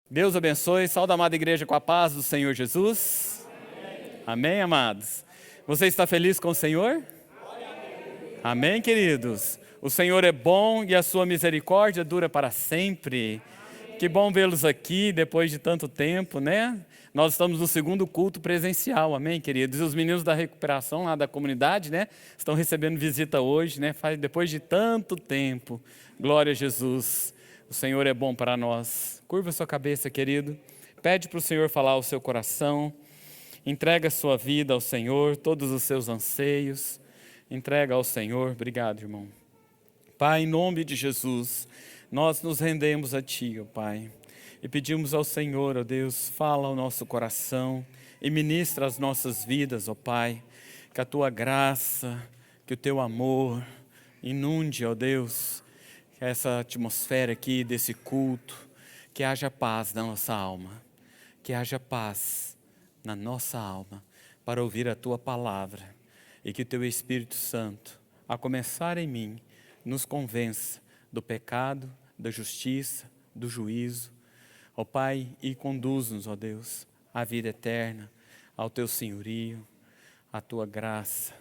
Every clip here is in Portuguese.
Deus abençoe, saúde a amada igreja com a paz do Senhor Jesus. Amém, amém, amados. Você está feliz com o Senhor? Amém, queridos. O Senhor é bom e a sua misericórdia dura para sempre. Que bom vê-los aqui depois de tanto tempo, né? Nós estamos no segundo culto presencial, amém, queridos? E os meninos da recuperação lá da comunidade, né? Estão recebendo visita hoje, né? Depois de tanto tempo. Glória a Jesus. O Senhor é bom para nós. Curva sua cabeça, querido. Pede para o Senhor falar ao seu coração. Entrega a sua vida ao Senhor, todos os seus anseios. Entrega ao Senhor. Obrigado, irmão. Pai, em nome de Jesus, nós nos rendemos a Ti, ó Pai. E pedimos ao Senhor, ó Deus, fala ao nosso coração e ministra as nossas vidas, ó Pai. Que a Tua graça, que o Teu amor inunde, ó Deus, essa atmosfera aqui desse culto, que haja paz na nossa alma, que haja paz na nossa alma, para ouvir a Tua palavra, e que o Teu Espírito Santo, a começar em mim, nos convença do pecado, da justiça, do juízo, ó Pai, e conduz-nos, ó Deus, à vida eterna, ao Teu senhorio, à Tua graça.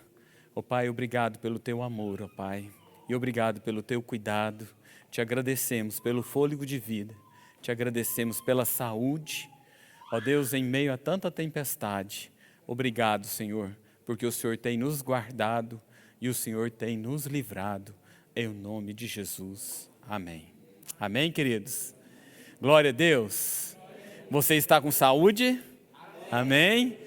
Ó Pai, obrigado pelo Teu amor, ó Pai. E obrigado pelo Teu cuidado, te agradecemos pelo fôlego de vida, te agradecemos pela saúde, ó Deus, em meio a tanta tempestade. Obrigado, Senhor, porque o Senhor tem nos guardado e o Senhor tem nos livrado, em nome de Jesus. Amém. Amém, queridos? Glória a Deus. Você está com saúde? Amém?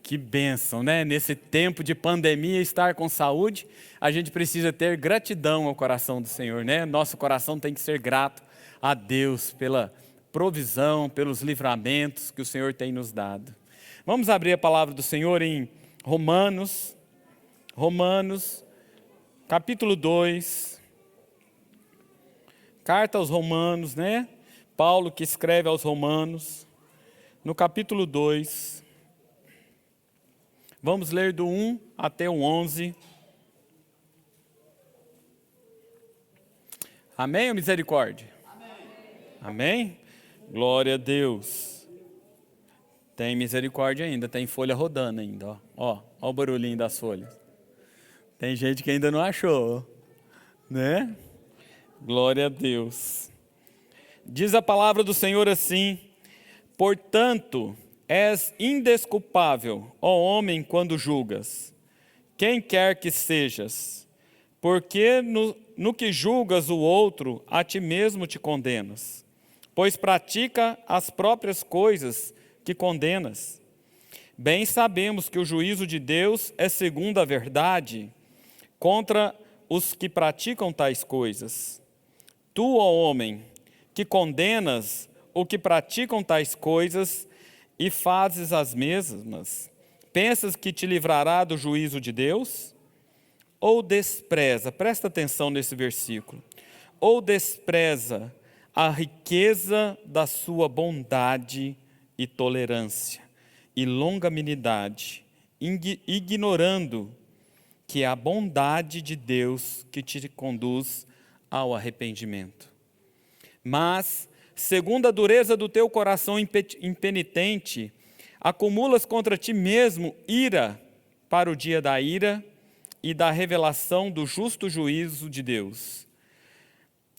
Que bênção, né? Nesse tempo de pandemia, estar com saúde, a gente precisa ter gratidão ao coração do Senhor, né? Nosso coração tem que ser grato a Deus pela provisão, pelos livramentos que o Senhor tem nos dado. Vamos abrir a palavra do Senhor em Romanos, capítulo 2. Carta aos Romanos, né? Paulo que escreve aos Romanos, no capítulo 2. Vamos ler do 1 até o 11. Amém ou misericórdia? Amém. Amém? Glória a Deus. Tem misericórdia ainda, tem folha rodando ainda. Ó o barulhinho das folhas. Tem gente que ainda não achou, né? Glória a Deus. Diz a palavra do Senhor assim: portanto, és indesculpável, ó homem, quando julgas, quem quer que sejas, porque no que julgas o outro, a ti mesmo te condenas, pois pratica as próprias coisas que condenas. Bem sabemos que o juízo de Deus é segundo a verdade contra os que praticam tais coisas. Tu, ó homem, que condenas o que praticam tais coisas, e fazes as mesmas, pensas que te livrará do juízo de Deus? Ou despreza, presta atenção nesse versículo, ou despreza a riqueza da sua bondade e tolerância e longanimidade, ignorando que é a bondade de Deus que te conduz ao arrependimento. Mas, segundo a dureza do teu coração impenitente, acumulas contra ti mesmo ira para o dia da ira e da revelação do justo juízo de Deus,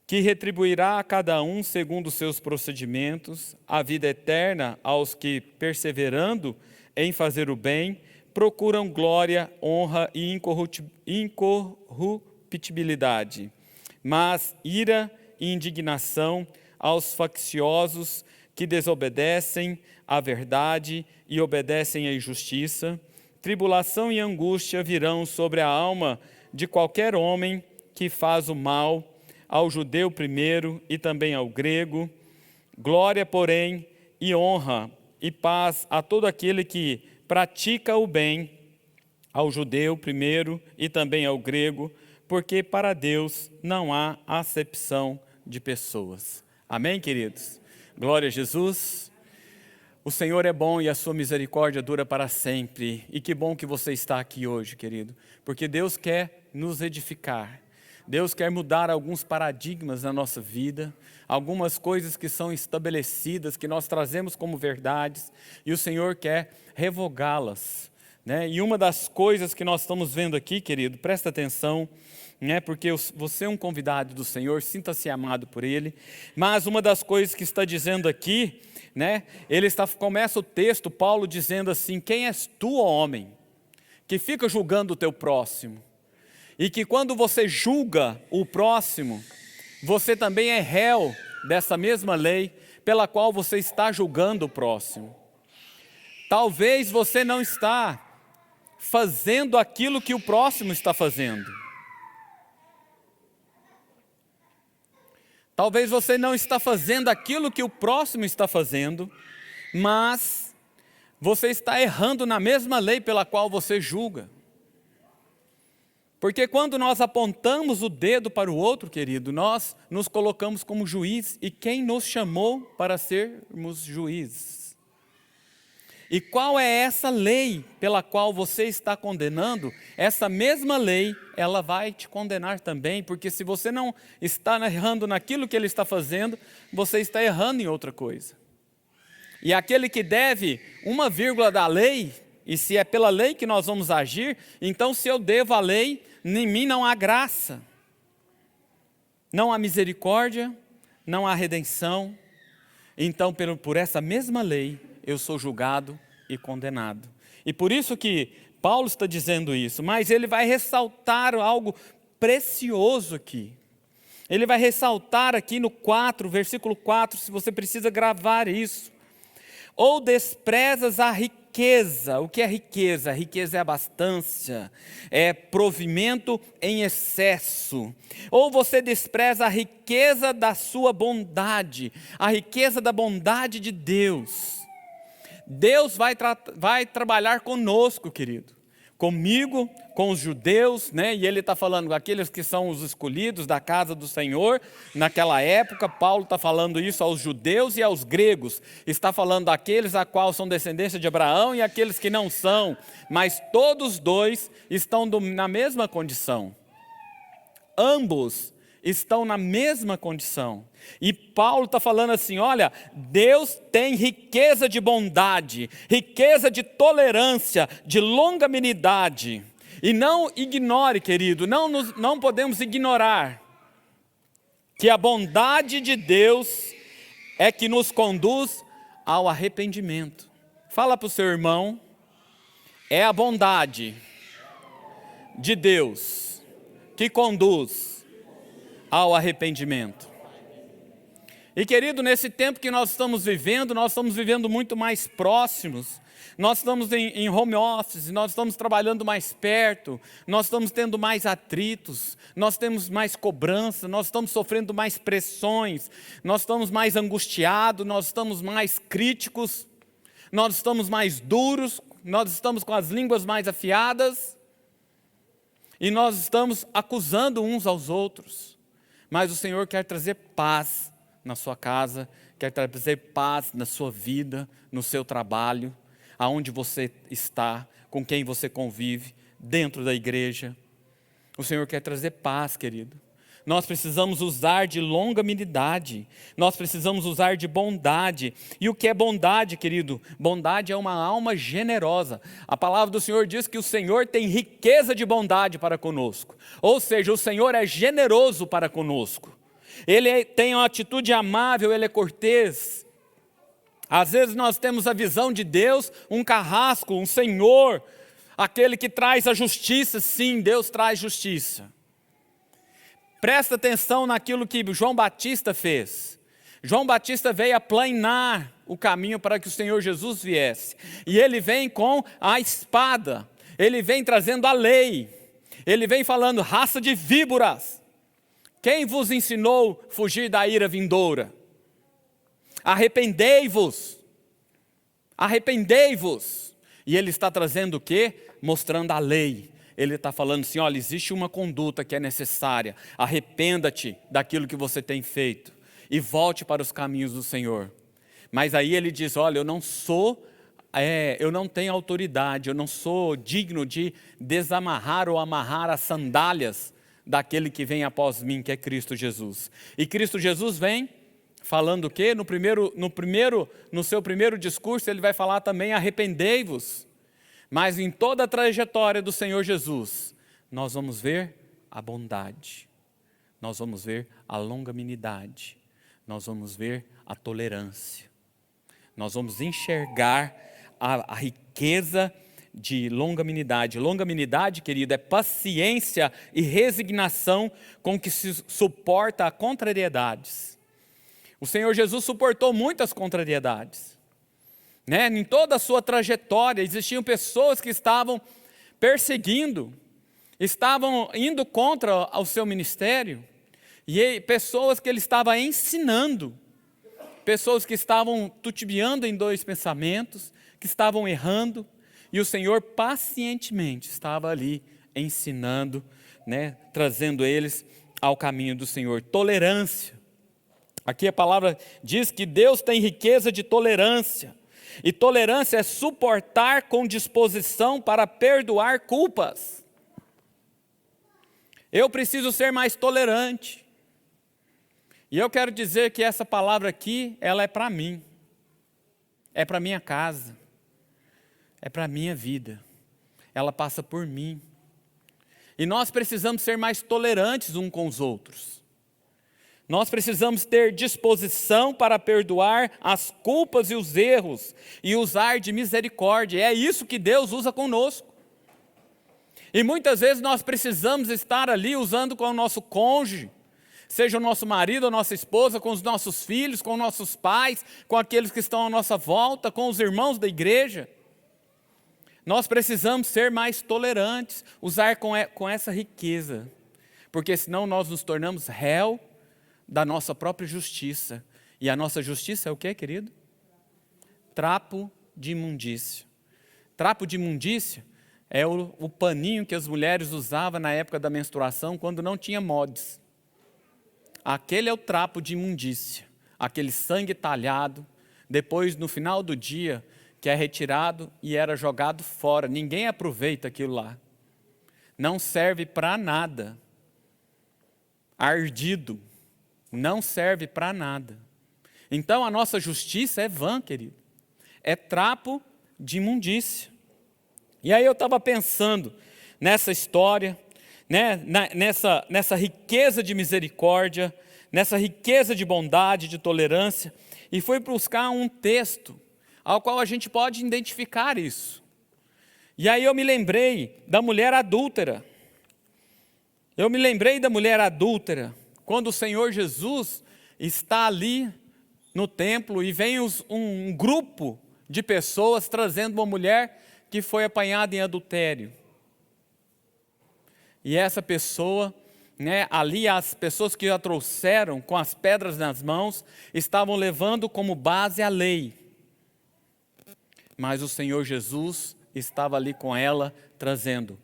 que retribuirá a cada um segundo os seus procedimentos, a vida eterna aos que, perseverando em fazer o bem, procuram glória, honra e incorruptibilidade, mas ira e indignação aos facciosos que desobedecem à verdade e obedecem à injustiça. Tribulação e angústia virão sobre a alma de qualquer homem que faz o mal, ao judeu primeiro e também ao grego. Glória, porém, e honra e paz a todo aquele que pratica o bem, ao judeu primeiro e também ao grego, porque para Deus não há acepção de pessoas. Amém, queridos? Glória a Jesus. O Senhor é bom e a sua misericórdia dura para sempre. E que bom que você está aqui hoje, querido, porque Deus quer nos edificar. Deus quer mudar alguns paradigmas na nossa vida, algumas coisas que são estabelecidas, que nós trazemos como verdades, e o Senhor quer revogá-las, né? E uma das coisas que nós estamos vendo aqui, querido, presta atenção, né? Porque você é um convidado do Senhor, sinta-se amado por Ele, mas uma das coisas que está dizendo aqui, né? Começa o texto, Paulo dizendo assim: quem és tu, ó homem, que fica julgando o teu próximo? E que quando você julga o próximo, você também é réu dessa mesma lei pela qual você está julgando o próximo. Talvez você não está fazendo aquilo que o próximo está fazendo. Talvez você não está fazendo aquilo que o próximo está fazendo, mas você está errando na mesma lei pela qual você julga. Porque quando nós apontamos o dedo para o outro, querido, nós nos colocamos como juiz, e quem nos chamou para sermos juízes? E qual é essa lei pela qual você está condenando? Essa mesma lei, ela vai te condenar também, porque se você não está errando naquilo que ele está fazendo, você está errando em outra coisa. E aquele que deve 1 da lei, e se é pela lei que nós vamos agir, então se eu devo a lei, em mim não há graça, não há misericórdia, não há redenção. Então por essa mesma lei eu sou julgado e condenado. E por isso que Paulo está dizendo isso, mas ele vai ressaltar algo precioso aqui. Ele vai ressaltar aqui no 4, versículo 4, se você precisa gravar isso. Ou desprezas a riqueza. O que é riqueza? Riqueza é abastança, é provimento em excesso. Ou você despreza a riqueza da sua bondade, a riqueza da bondade de Deus. Deus vai trabalhar conosco, querido. Comigo, com os judeus, né? E ele está falando, aqueles que são os escolhidos da casa do Senhor, naquela época, Paulo está falando isso aos judeus e aos gregos, está falando daqueles a qual são descendência de Abraão e aqueles que não são, mas todos dois estão na mesma condição, ambos estão na mesma condição. E Paulo está falando assim, olha, Deus tem riqueza de bondade, riqueza de tolerância, de longanimidade. E não ignore, querido, não podemos ignorar que a bondade de Deus é que nos conduz ao arrependimento. Fala para o seu irmão, é a bondade de Deus que conduz ao arrependimento. E querido, nesse tempo que nós estamos vivendo muito mais próximos, nós estamos em home office, nós estamos trabalhando mais perto, nós estamos tendo mais atritos, nós temos mais cobrança, nós estamos sofrendo mais pressões, nós estamos mais angustiados, nós estamos mais críticos, nós estamos mais duros, nós estamos com as línguas mais afiadas, e nós estamos acusando uns aos outros. Mas o Senhor quer trazer paz na sua casa, quer trazer paz na sua vida, no seu trabalho, aonde você está, com quem você convive, dentro da igreja. O Senhor quer trazer paz, querido. Nós precisamos usar de longanimidade, nós precisamos usar de bondade. E o que é bondade, querido? Bondade é uma alma generosa. A palavra do Senhor diz que o Senhor tem riqueza de bondade para conosco. Ou seja, o Senhor é generoso para conosco. Ele tem uma atitude amável, ele é cortês. Às vezes nós temos a visão de Deus, um carrasco, um senhor, aquele que traz a justiça. Sim, Deus traz justiça. Presta atenção naquilo que João Batista fez. João Batista veio aplanar o caminho para que o Senhor Jesus viesse. E ele vem com a espada, ele vem trazendo a lei, ele vem falando, raça de víboras. Quem vos ensinou a fugir da ira vindoura? Arrependei-vos. Arrependei-vos. E ele está trazendo o quê? Mostrando a lei. Ele está falando assim, olha, existe uma conduta que é necessária. Arrependa-te daquilo que você tem feito. E volte para os caminhos do Senhor. Mas aí ele diz, olha, eu não tenho autoridade, eu não sou digno de desamarrar ou amarrar as sandálias daquele que vem após mim, que é Cristo Jesus. E Cristo Jesus vem falando o quê? No seu primeiro discurso, ele vai falar também: arrependei-vos. Mas em toda a trajetória do Senhor Jesus, nós vamos ver a bondade, nós vamos ver a longanimidade, nós vamos ver a tolerância, nós vamos enxergar a riqueza de longanimidade. Longanimidade, querido, é paciência e resignação com que se suporta contrariedades. O Senhor Jesus suportou muitas contrariedades, né? Em toda a sua trajetória existiam pessoas que estavam perseguindo, estavam indo contra o seu ministério, e pessoas que ele estava ensinando, pessoas que estavam titubeando em dois pensamentos, que estavam errando, e o Senhor pacientemente estava ali ensinando, né, trazendo eles ao caminho do Senhor. Tolerância. Aqui a palavra diz que Deus tem riqueza de tolerância. E tolerância é suportar com disposição para perdoar culpas. Eu preciso ser mais tolerante. E eu quero dizer que essa palavra aqui, ela é para mim. É para minha casa. É para a minha vida, ela passa por mim. E nós precisamos ser mais tolerantes uns com os outros. Nós precisamos ter disposição para perdoar as culpas e os erros, e usar de misericórdia. É isso que Deus usa conosco. E muitas vezes nós precisamos estar ali usando com o nosso cônjuge, seja o nosso marido ou nossa esposa, com os nossos filhos, com nossos pais, com aqueles que estão à nossa volta, com os irmãos da igreja. Nós precisamos ser mais tolerantes, usar com essa riqueza, porque senão nós nos tornamos réu da nossa própria justiça. E a nossa justiça é o quê, querido? Trapo de imundícia. Trapo de imundícia é o paninho que as mulheres usavam na época da menstruação, quando não tinha mods. Aquele é o trapo de imundícia, aquele sangue talhado, depois no final do dia, que é retirado e era jogado fora. Ninguém aproveita aquilo lá. Não serve para nada. Ardido. Não serve para nada. Então a nossa justiça é vã, querido. É trapo de imundícia. E aí eu estava pensando nessa história, né? nessa riqueza de misericórdia, nessa riqueza de bondade, de tolerância, e fui buscar um texto ao qual a gente pode identificar isso. E aí eu me lembrei da mulher adúltera. Eu me lembrei da mulher adúltera, quando o Senhor Jesus está ali no templo e vem um grupo de pessoas trazendo uma mulher que foi apanhada em adultério. E essa pessoa, né, ali as pessoas que a trouxeram com as pedras nas mãos, estavam levando como base a lei. Mas o Senhor Jesus estava ali com ela, trazendo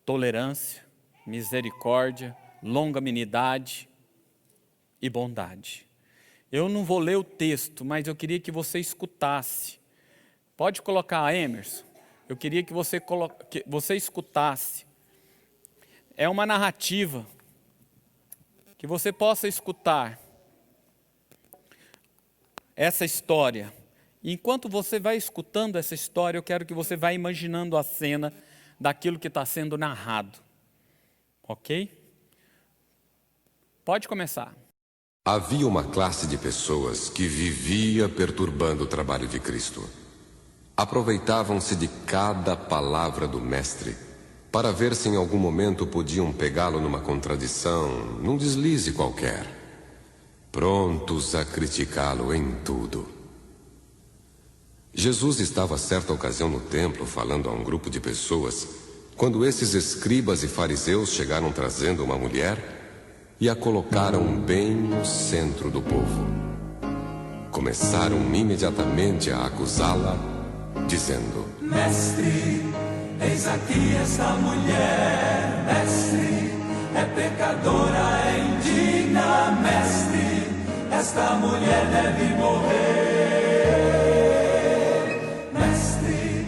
tolerância, misericórdia, longanimidade e bondade. Eu não vou ler o texto, mas eu queria que você escutasse. Pode colocar, Emerson. Eu queria que você escutasse. É uma narrativa que você possa escutar essa história. E enquanto você vai escutando essa história, eu quero que você vá imaginando a cena daquilo que está sendo narrado. Ok? Pode começar. Havia uma classe de pessoas que vivia perturbando o trabalho de Cristo. Aproveitavam-se de cada palavra do Mestre para ver se em algum momento podiam pegá-lo numa contradição, num deslize qualquer, prontos a criticá-lo em tudo. Jesus estava certa ocasião no templo falando a um grupo de pessoas, quando esses escribas e fariseus chegaram trazendo uma mulher e a colocaram bem no centro do povo. Começaram imediatamente a acusá-la, dizendo: Mestre, eis aqui esta mulher. Mestre, é pecadora, é indigna. Mestre, esta mulher deve morrer. Mestre,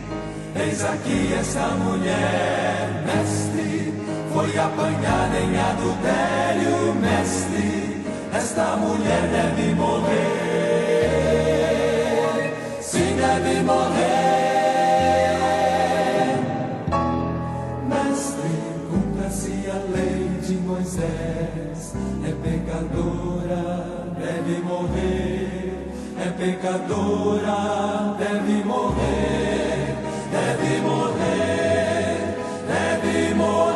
eis aqui esta mulher. Mestre, foi foi apanhada em adultério, mestre, esta mulher deve morrer, sim, deve morrer. Mestre, cumpra-se a lei de Moisés, é pecadora, deve morrer, é pecadora, deve morrer, deve morrer, deve morrer.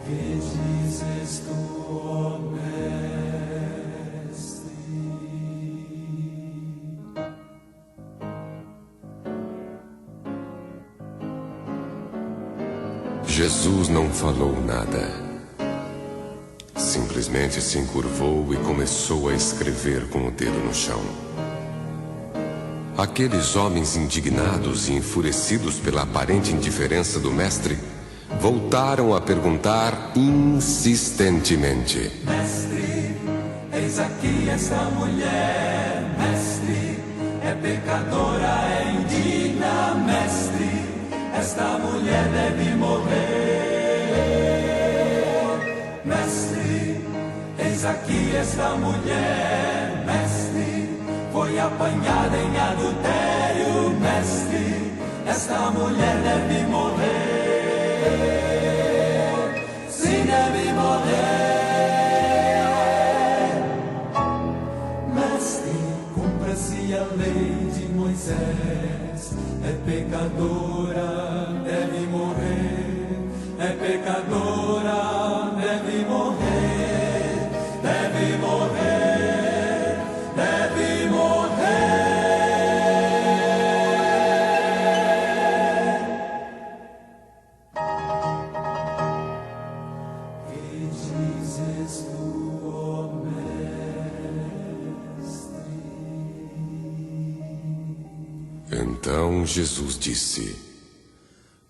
Que dizes tu, ó mestre? Jesus não falou nada. Simplesmente se encurvou e começou a escrever com o dedo no chão. Aqueles homens indignados e enfurecidos pela aparente indiferença do mestre voltaram a perguntar insistentemente: Mestre, eis aqui esta mulher, mestre, é pecadora, é indigna, mestre, esta mulher deve morrer. Mestre, eis aqui esta mulher, mestre, foi apanhada em adultério, mestre, esta mulher deve morrer, sim, deve morrer. Mestre, cumpra-se a lei de Moisés, é pecadora, deve morrer, é pecadora, deve morrer, deve morrer, deve morrer. Que dizes tu, ó mestre? Então Jesus disse: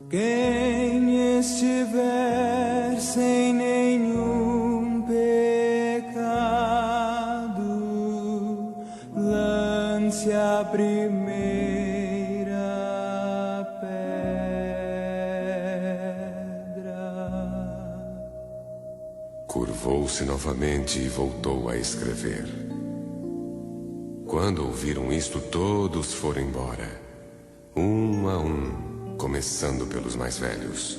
Quem estiver sem nenhum pecado, lance a primeira pedra. Curvou-se novamente e voltou a escrever. Quando ouviram isto, todos foram embora, um a um, começando pelos mais velhos.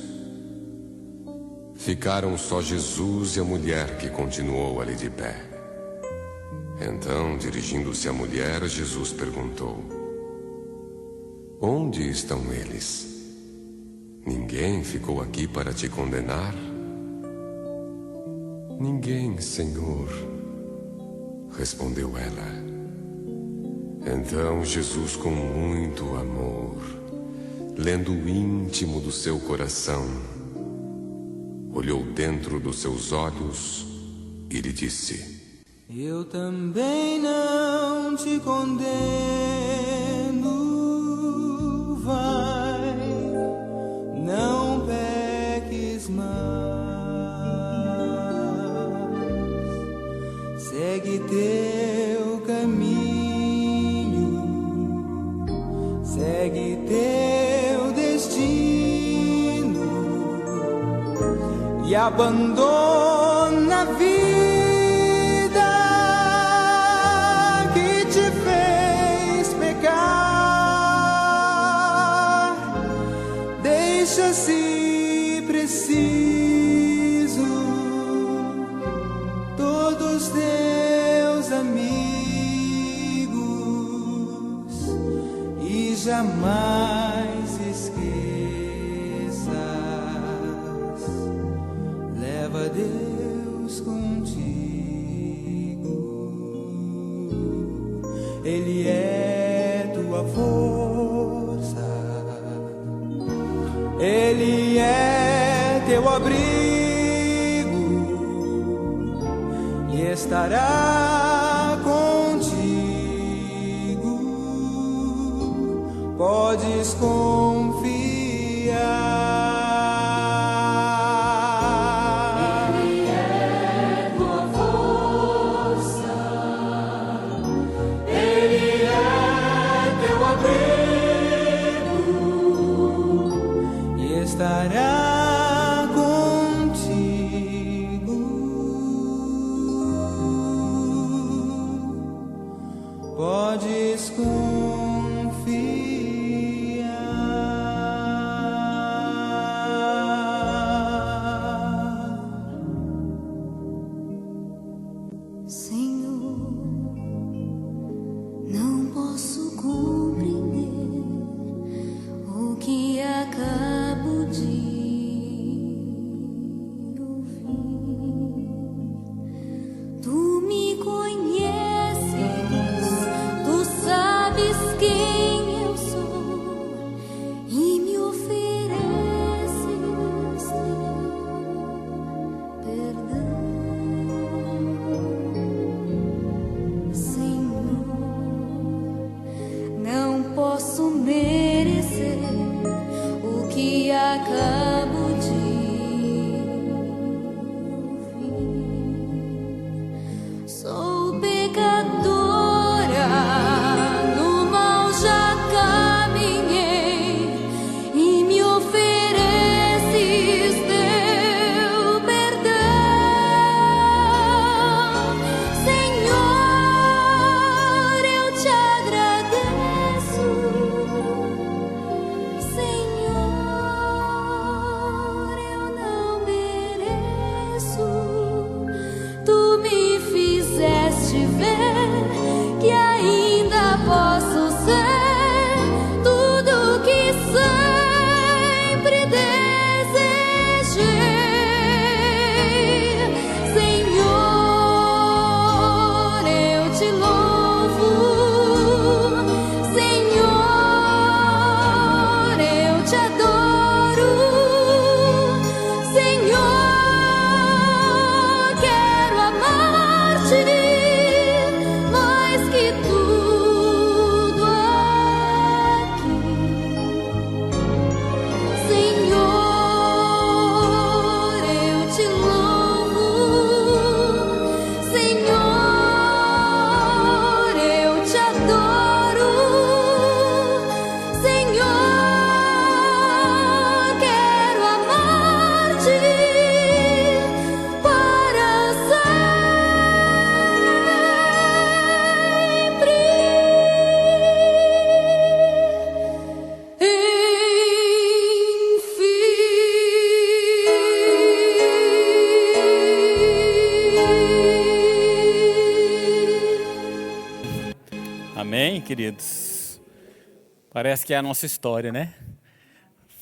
Ficaram só Jesus e a mulher, que continuou ali de pé. Então, dirigindo-se à mulher, Jesus perguntou: Onde estão eles? Ninguém ficou aqui para te condenar? Ninguém, Senhor, respondeu ela. Então Jesus, com muito amor, lendo o íntimo do seu coração, olhou dentro dos seus olhos e lhe disse: Eu também não te condeno, vai, não peques mais, segue teu caminho, segue teu destino e abandona a vida que te fez pecar. Deixa, se preciso, todos teus amigos e jamais esqueças, leva Deus contigo. Ele é tua força, Ele é teu abrigo e estará contigo. Podes confiar. Ele é tua força, Ele é podemos confiar. Senhor, não posso compreender o que acabo de ouvir. Tu me conheces, tu sabes quem eu sou e me ofereces teu perdão. Senhor, não posso merecer o que acabo de ouvir. Sou pecadora, no mal já caminhei e me ofereces teu perdão. Senhor, eu te agradeço. Senhor, eu não mereço. Tu me fizeste ver que ainda posso ser tudo que sempre desejei. Senhor, eu te louvo. Senhor, eu te adoro. Senhor, quero amar-te mais que tudo aqui. Senhor, eu te louvo. Senhor, eu te adoro. Senhor, quero amar-te para sempre. Amém, queridos? Parece que é a nossa história, né?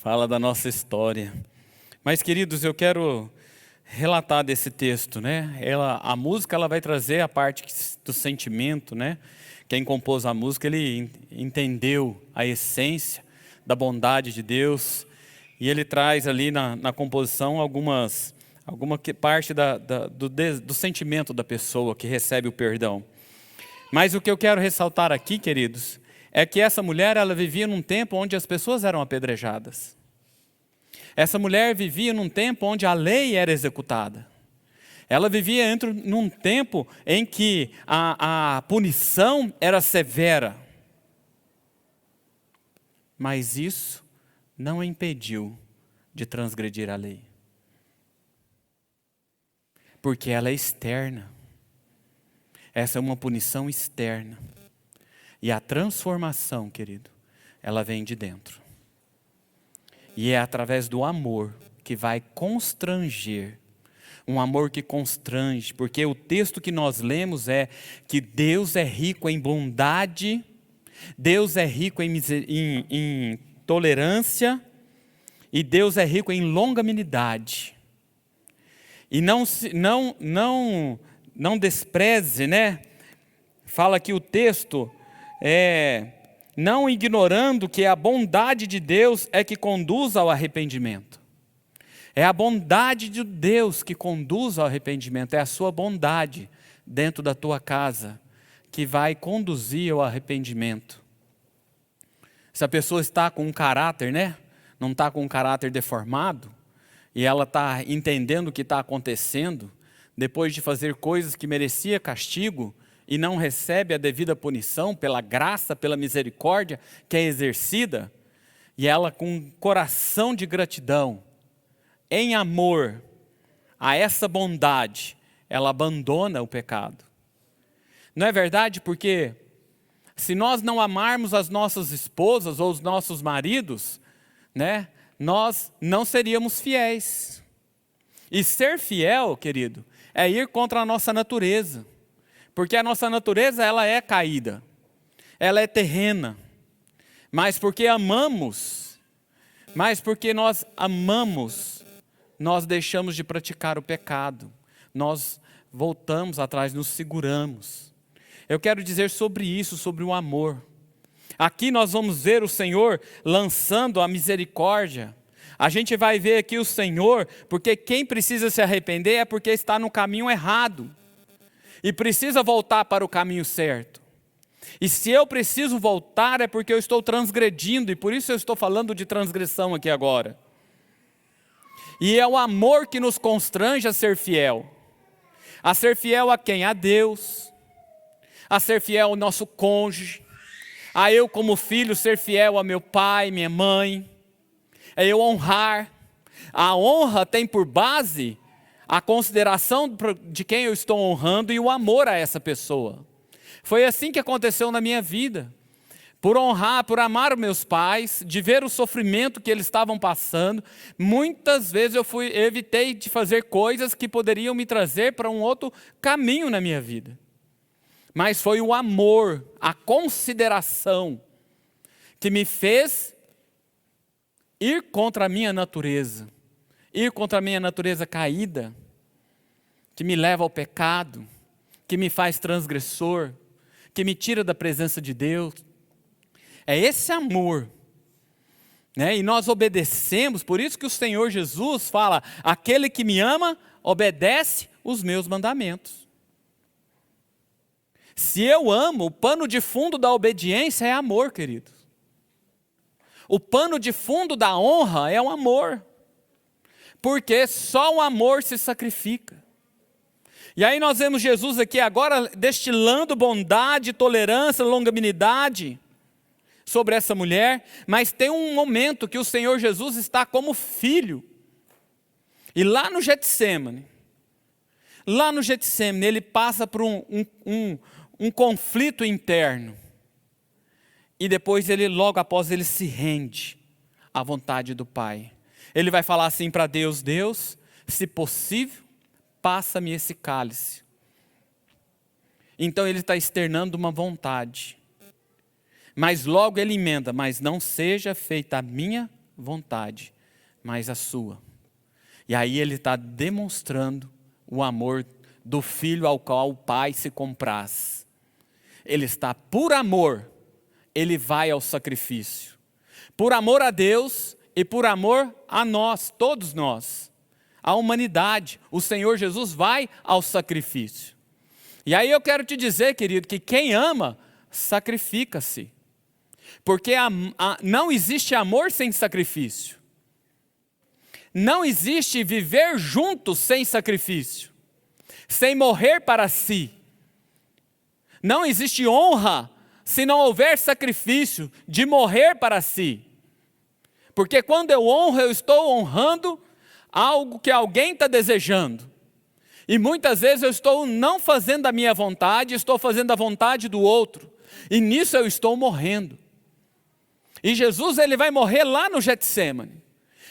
Fala da nossa história. Mas, queridos, eu quero relatar desse texto, né? A música ela vai trazer a parte do sentimento, né? Quem compôs a música, ele entendeu a essência da bondade de Deus e ele traz ali na composição alguma parte do sentimento da pessoa que recebe o perdão. Mas o que eu quero ressaltar aqui, queridos, é que essa mulher, ela vivia num tempo onde as pessoas eram apedrejadas. Essa mulher vivia num tempo onde a lei era executada. Ela vivia num tempo em que a punição era severa. Mas isso não a impediu de transgredir a lei. Porque ela é externa. Essa é uma punição externa. E a transformação, querido, ela vem de dentro. E é através do amor que vai constranger. Um amor que constrange, porque o texto que nós lemos é que Deus é rico em bondade, Deus é rico em tolerância e Deus é rico em longanimidade. E não despreze, né? Fala que o texto não ignorando que a bondade de Deus é que conduz ao arrependimento. É a bondade de Deus que conduz ao arrependimento, é a sua bondade dentro da tua casa que vai conduzir ao arrependimento. Se a pessoa está com um caráter, né? Não está com um caráter deformado, e ela está entendendo o que está acontecendo, depois de fazer coisas que merecia castigo, e não recebe a devida punição pela graça, pela misericórdia que é exercida, e ela com um coração de gratidão, em amor a essa bondade, ela abandona o pecado. Não é verdade? Porque se nós não amarmos as nossas esposas ou os nossos maridos, né, nós não seríamos fiéis. E ser fiel, querido, é ir contra a nossa natureza. Porque a nossa natureza, ela é caída. Ela é terrena. Mas porque nós amamos, nós deixamos de praticar o pecado. Nós voltamos atrás, nos seguramos. Eu quero dizer sobre isso, sobre o amor. Aqui nós vamos ver o Senhor lançando a misericórdia. A gente vai ver aqui o Senhor, porque quem precisa se arrepender é porque está no caminho errado. E precisa voltar para o caminho certo. E se eu preciso voltar é porque eu estou transgredindo, e por isso eu estou falando de transgressão aqui agora. E é o amor que nos constrange a ser fiel. A ser fiel a quem? A Deus. A ser fiel ao nosso cônjuge. A eu como filho ser fiel a meu pai, minha mãe. É eu honrar. A honra tem por base a consideração de quem eu estou honrando e o amor a essa pessoa. Foi assim que aconteceu na minha vida. Por honrar, por amar os meus pais, de ver o sofrimento que eles estavam passando, muitas vezes eu evitei de fazer coisas que poderiam me trazer para um outro caminho na minha vida. Mas foi o amor, a consideração, que me fez ir contra a minha natureza. Ir contra a minha natureza caída, que me leva ao pecado, que me faz transgressor, que me tira da presença de Deus. É esse amor, né? E nós obedecemos, por isso que o Senhor Jesus fala, aquele que me ama, obedece os meus mandamentos. Se eu amo, o pano de fundo da obediência é amor, queridos. O pano de fundo da honra é o amor. Porque só o amor se sacrifica. E aí nós vemos Jesus aqui agora destilando bondade, tolerância, longanimidade sobre essa mulher, mas tem um momento que o Senhor Jesus está como filho. E lá no Getsemane, ele passa por um conflito interno. E depois logo após ele se rende à vontade do Pai. Ele vai falar assim para Deus, Deus, se possível, passa-me esse cálice. Então ele está externando uma vontade. Mas logo ele emenda, mas não seja feita a minha vontade, mas a sua. E aí ele está demonstrando o amor do filho ao qual o pai se compraz. Ele está por amor, ele vai ao sacrifício. Por amor a Deus e por amor a nós, todos nós. A humanidade, o Senhor Jesus vai ao sacrifício. E aí eu quero te dizer, querido, que quem ama, sacrifica-se. Porque não existe amor sem sacrifício. Não existe viver juntos sem sacrifício. Sem morrer para si. Não existe honra se não houver sacrifício de morrer para si. Porque quando eu honro, eu estou honrando algo que alguém está desejando. E muitas vezes eu estou não fazendo a minha vontade, estou fazendo a vontade do outro. E nisso eu estou morrendo. E Jesus, ele vai morrer lá no Getsemane.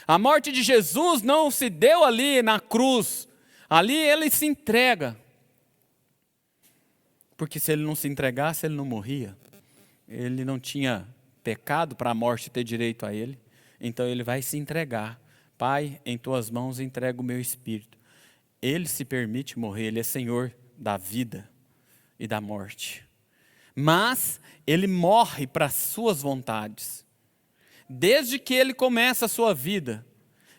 A morte de Jesus não se deu ali na cruz. Ali ele se entrega. Porque se ele não se entregasse, ele não morria. Ele não tinha pecado para a morte ter direito a ele. Então ele vai se entregar. Pai, em tuas mãos entrego o meu espírito. Ele se permite morrer, ele é Senhor da vida e da morte. Mas ele morre para as suas vontades. Desde que ele começa a sua vida,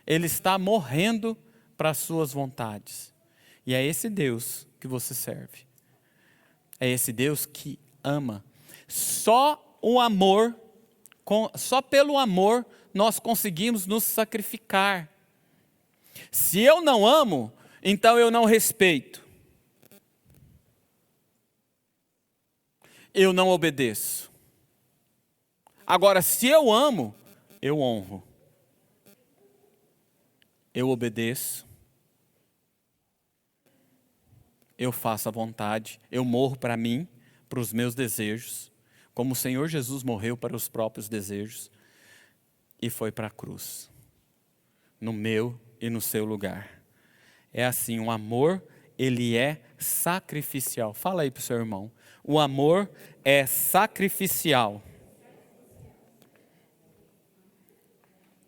ele está morrendo para as suas vontades. E é esse Deus que você serve. É esse Deus que ama. Só pelo amor nós conseguimos nos sacrificar. Se eu não amo, então eu não respeito. Eu não obedeço. Agora, se eu amo, eu honro. Eu obedeço. Eu faço a vontade. Eu morro para mim, para os meus desejos. como o Senhor Jesus morreu para os próprios desejos e foi para a cruz, no meu e no seu lugar. É assim, o amor, ele é sacrificial. Fala aí para o seu irmão. O amor é sacrificial.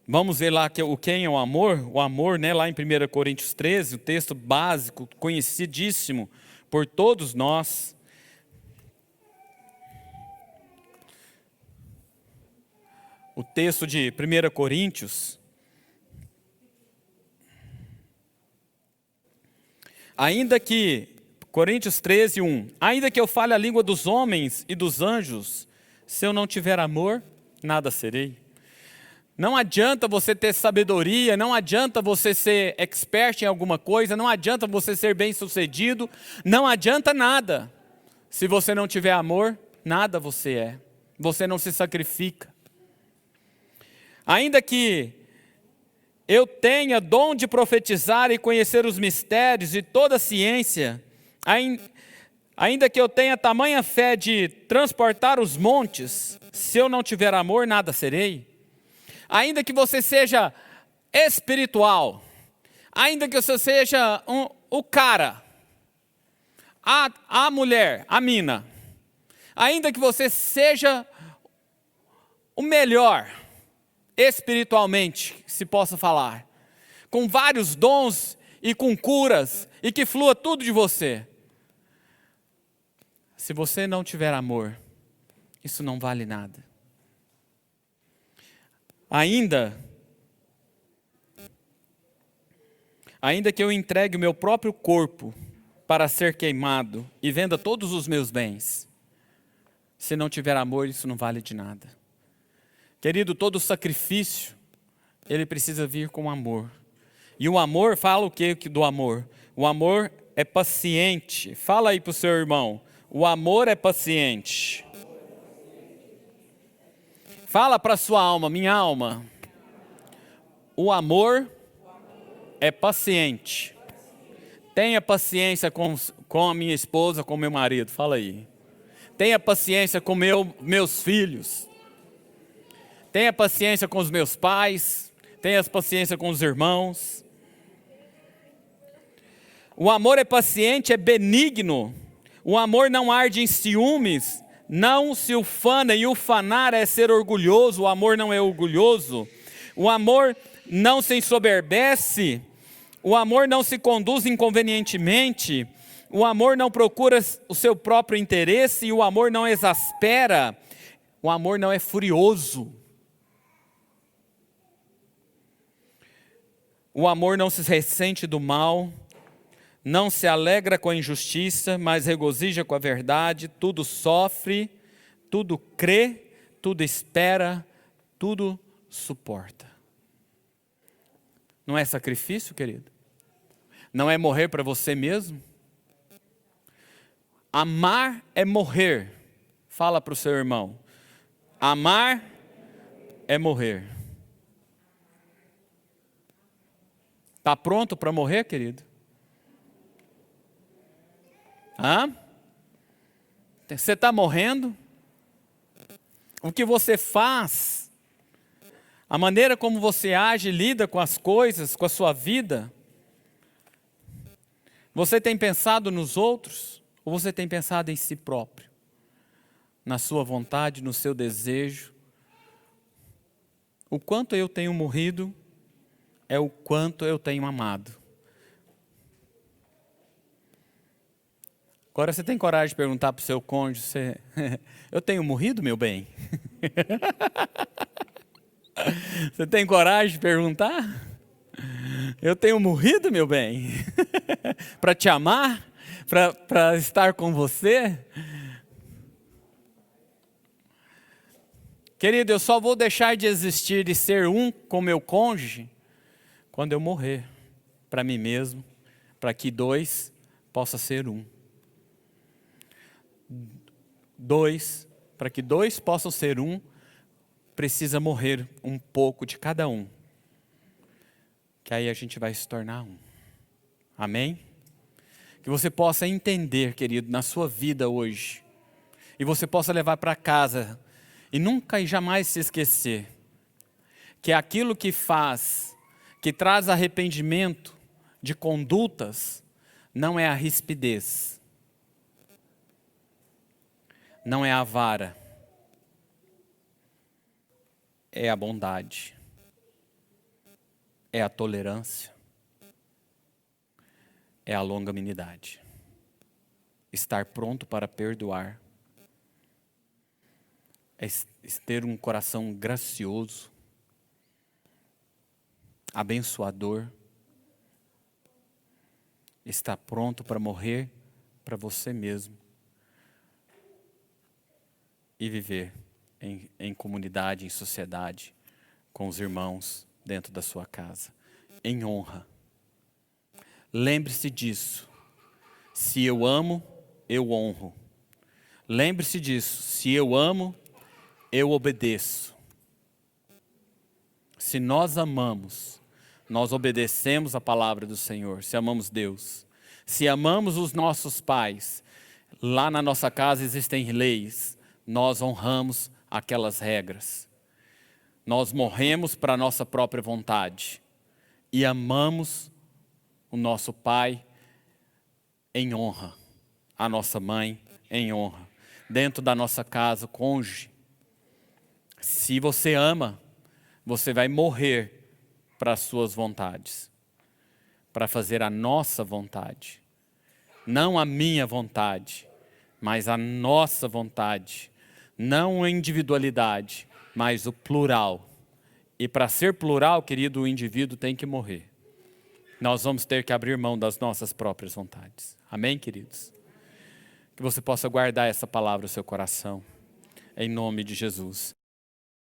Vamos ver lá quem é o amor? O amor, né, lá em 1 Coríntios 13, o texto básico, conhecidíssimo por todos nós. O texto de 1 Coríntios. Coríntios 13, 1. Ainda que eu fale a língua dos homens e dos anjos, se eu não tiver amor, nada serei. Não adianta você ter sabedoria, não adianta você ser expert em alguma coisa, não adianta você ser bem-sucedido, não adianta nada. Se você não tiver amor, nada você é. Você não se sacrifica. Ainda que eu tenha dom de profetizar e conhecer os mistérios e toda a ciência, ainda que eu tenha tamanha fé de transportar os montes, se eu não tiver amor, nada serei. Ainda que você seja espiritual, ainda que você seja o cara, a mulher, a mina, ainda que você seja o melhor espiritualmente, se possa falar, com vários dons e com curas, e que flua tudo de você, se você não tiver amor, isso não vale nada. Ainda que eu entregue o meu próprio corpo para ser queimado e venda todos os meus bens, se não tiver amor, isso não vale de nada. Querido, todo sacrifício, ele precisa vir com amor. E o amor, fala o que do amor? O amor é paciente. Fala aí para o seu irmão, o amor é paciente. Fala para a sua alma, minha alma. O amor é paciente. Tenha paciência com a minha esposa, com o meu marido. Fala aí. Tenha paciência com meus filhos. Tenha paciência com os meus pais. Tenha paciência com os irmãos. O amor é paciente, é benigno. O amor não arde em ciúmes. Não se ufana, e ufanar é ser orgulhoso. O amor não é orgulhoso. O amor não se ensoberbece. O amor não se conduz inconvenientemente. O amor não procura o seu próprio interesse. E o amor não exaspera. O amor não é furioso. O amor não se ressente do mal. Não se alegra com a injustiça, mas regozija com a verdade. Tudo sofre, tudo crê, tudo espera, tudo suporta. Não é sacrifício, querido? Não é morrer para você mesmo? Amar é morrer. Fala para o seu irmão. Amar é morrer. Está pronto para morrer, querido? Você está morrendo? O que você faz, a maneira como você age, lida com as coisas, com a sua vida, você tem pensado nos outros ou você tem pensado em si próprio? Na sua vontade, no seu desejo? O quanto eu tenho morrido é o quanto eu tenho amado. Agora você tem coragem de perguntar para o seu cônjuge, eu tenho morrido, meu bem? Você tem coragem de perguntar? Eu tenho morrido, meu bem? Para te amar? Para estar com você? Querido, eu só vou deixar de existir e ser um com meu cônjuge quando eu morrer para mim mesmo, para que dois possa ser um. Para que dois possam ser um, precisa morrer um pouco de cada um. Que aí a gente vai se tornar um. Amém? Que você possa entender, querido, na sua vida hoje. e você possa levar para casa e nunca e jamais se esquecer que aquilo que faz, que traz arrependimento de condutas, não é a rispidez, não é a vara, é a bondade, é a tolerância, é a longanimidade. Estar pronto para perdoar, é ter um coração gracioso, abençoador, estar pronto para morrer para você mesmo e viver em comunidade, em sociedade, com os irmãos dentro da sua casa, em honra. Lembre-se disso. Se eu amo, eu honro. Lembre-se disso. Se eu amo, eu obedeço. Se nós amamos, nós obedecemos a palavra do Senhor. Se amamos Deus. Se amamos os nossos pais, lá na nossa casa existem leis. Nós honramos aquelas regras. Nós morremos para a nossa própria vontade. E amamos o nosso pai em honra. A nossa mãe em honra. Dentro da nossa casa, cônjuge. Se você ama, você vai morrer para as suas vontades. Para fazer a nossa vontade. Não a minha vontade, mas a nossa vontade. Não a individualidade, mas o plural. E para ser plural, querido, o indivíduo tem que morrer. Nós vamos ter que abrir mão das nossas próprias vontades. Amém, queridos? Que você possa guardar essa palavra no seu coração, em nome de Jesus.